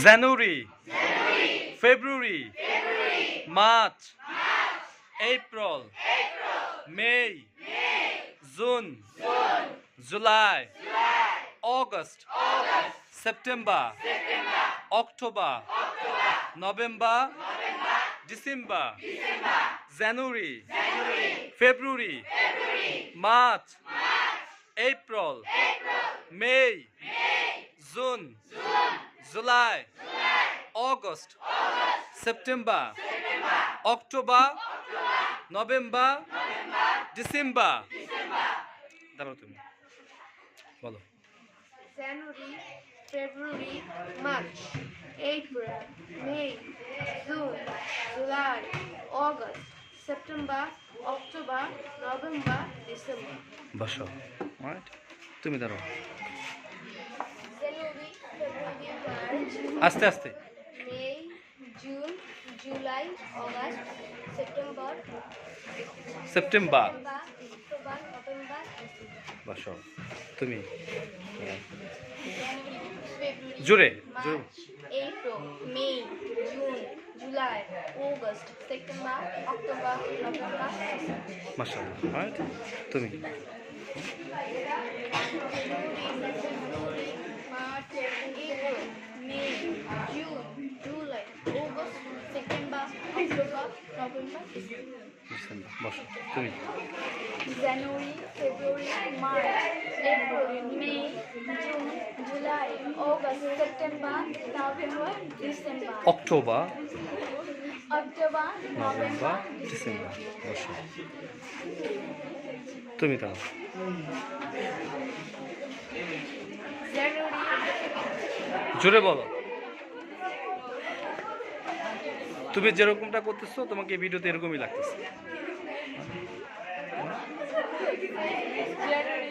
জানুয়ারি, February, March, April, May, June, July, August, September, October, November, December, January, February, March, April, May, June, July, August, September, October, November, December. দাঁড়াও তুমি বলো। January, February, March, April, May, June, July, August, September, October, November, December. বসো। Right, তুমি দাঁড়াও। January, February, March, আস্তে আস্তে। May, June, July, August, September, September. October, November, December. বসো তুমি। ফেব্রুয়ারি, জোরে জোরে। March, April, May, June, July, August, September, October, November, December. মাশাআল্লাহ। রাইট, তুমি। February, March, April, May, June, July, August, September, October, November, December. December. বসো তুমি। January, February, March, April, May, June, July, August, September, November, December. October, October, November, December. বসো তুমি দাও। জানুয়ারি, জোরে বলো। তুমি যেরকমটা করতেছো তোমাকে এই ভিডিওতে এরকমই লাগতেছে। জানুয়ারি